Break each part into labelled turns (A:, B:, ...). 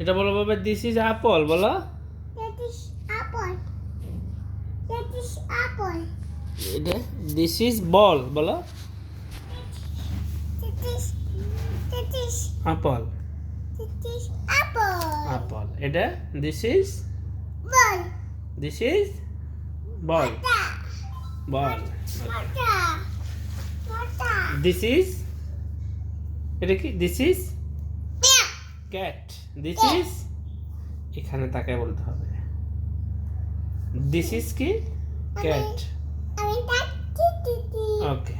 A: এটা বলো বাবা, দিস ইজ অ্যাপল বলো। এটা দিস ইজ বল বলো। Apple apple. এটা this is ball ball. This is, এটা কি? This is cat. This is, এখানে তাকায় বলতে হবে। দিস ইজ কি? ক্যাট। ওকে।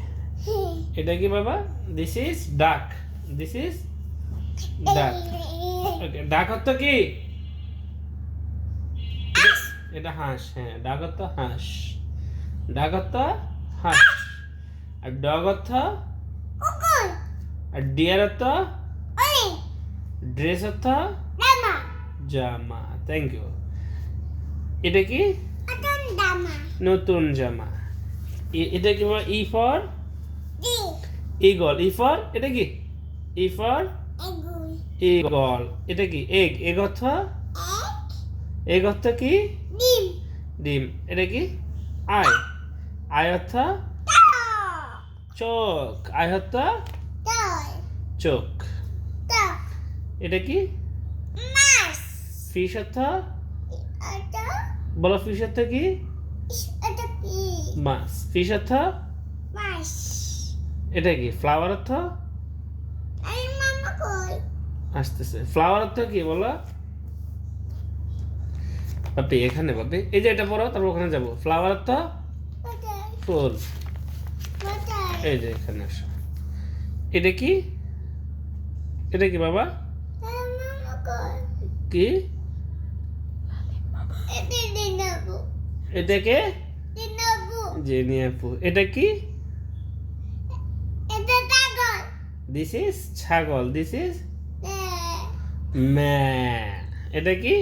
A: এটা কি বাবা? This is duck. This is duck. Okay, ডাক অর্থ কি? এটা হাঁস। হ্যাঁ, ডাক অর্থ হাঁস। ডাক অর্থ হাঁস। আর ডগ অর্থ, আর ডিয়ার অর্থ, ড্রেস অর্থ জামা। Thank you. এটা কি? নতুন জামা। এটা কি? E for eagle. E for, এটা কি? E for eagle. এটা কি? এগ। এগ অর্থ, এগ অর্থ কি? ডিম। এটা কি? আই। আই অর্থ চোখ। আই অর্থ চোখ। এটা কি? ফিশ অর্থ বলো। ফিশ অর্থ কি? মাছ। ফিশ অর্থ এটা কি? ফ্লাওয়ার অর্থ আসতেছে। ফ্লাওয়ার অর্থ কি বলো বাপি? এখানে বাপি, এই যে এটা পড়ো, তারপর ওখানে যাবো। ফ্লাওয়ার অর্থ ফুল। এই যে এখানে আসো। এটা কি? এটা কি বাবা? কি? এটাকে জেনি আপু। এটা কি? দিস ইজ ছাগল। This is man. এটা কি?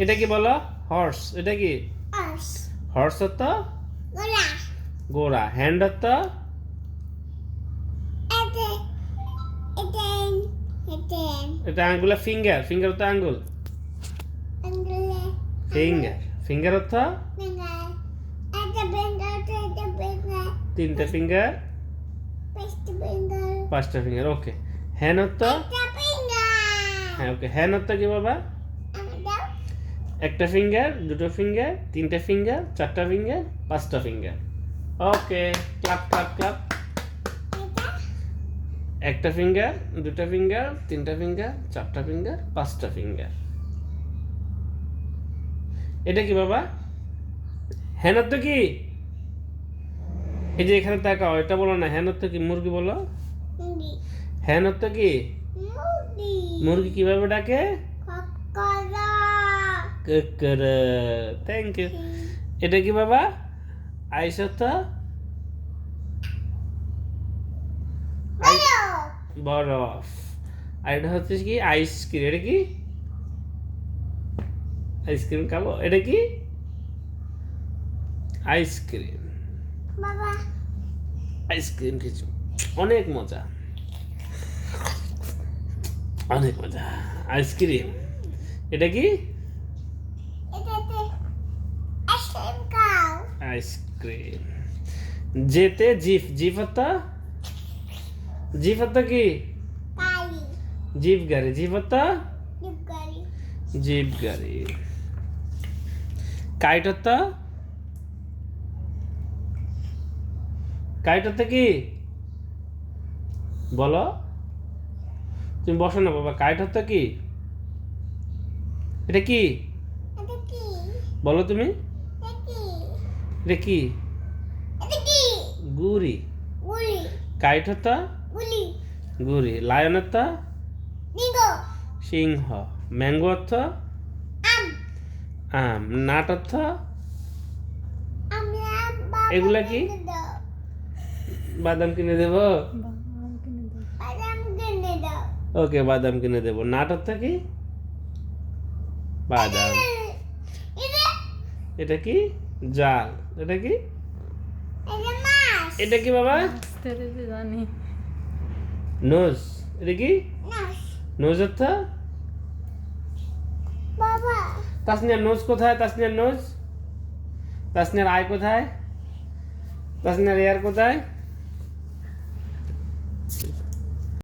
A: এটা কি বলো? হর্স। এটা কি? হর্স অর্থ ঘোড়া। হ্যান্ড অর্থ এটা আঙ্গুল। ফিঙ্গার। ফিঙ্গার অর্থ আঙ্গুল। ফিঙ্গার। ফিঙ্গার অর্থ তিনটা ফিঙ্গার, পাঁচটা ফিঙ্গার। ওকে। হ্যান্ড অর্থ, হ্যাঁ ওকে। হ্যান্ড অর্থ কি বাবা? একটা ফিঙ্গার, দুটো ফিঙ্গার, তিনটা ফিঙ্গার, চারটা ফিঙ্গার, পাঁচটা ফিঙ্গার। ওকে, ক্লাপ ক্লাপ ক্লাপ। একটা ফিঙ্গার, দুটো ফিঙ্গার, তিনটা ফিঙ্গার, চারটা ফিঙ্গার, পাঁচটা ফিঙ্গার। এটা কি বাবা? হ্যান অর্থ কি? এই যে এখানে তাকাও, এটা বলো না। হ্যান অর্থ কি? মুরগি বলো। হ্যান অর্থ কি? মুরগি কিভাবে ডাকে? Thank you. এটা কি বাবা? আইস অর্থ বরফ। আর এটা হচ্ছে কি? আইসক্রিম। এটা কি? আইসক্রিম খাবো। এটা কি? আইসক্রিম। আইসক্রিম কিছু অনেক মজা, অনেক মজা। আইসক্রিম। এটা কি? আইসক্রিম। যেতে জিপ। জিপ অর্থ, জিপ অর্থ কি? জিপ গাড়ি। জিপ অর্থ জিপ গাড়ি। কাইট অর্থ, কাইট অর্থ কি বলো? তুমি বসো না বাবা। কাইট অর্থ কি? এটা কি বলো তুমি? এটা কি? গুড়ি। কাইট অর্থ গুড়ি। লায়ন অর্থ সিংহ। ম্যাঙ্গো অর্থ আম। নাট অর্থ এগুলা কি? বাদাম কিনে দেব। ওকে, বাদাম কিনে দেব। নাট অর্থ কি? বাদাম। এটা কি? জাল। এটা কি? এটা কি বাবা? নোজ, এটা কি নোজ অর্থ? তাসনিয়ার নোজ কোথায়? তাসনিয়ার নোজ, তাসনিয়ার আই কোথায়? তাসনিয়ার এয়ার কোথায়?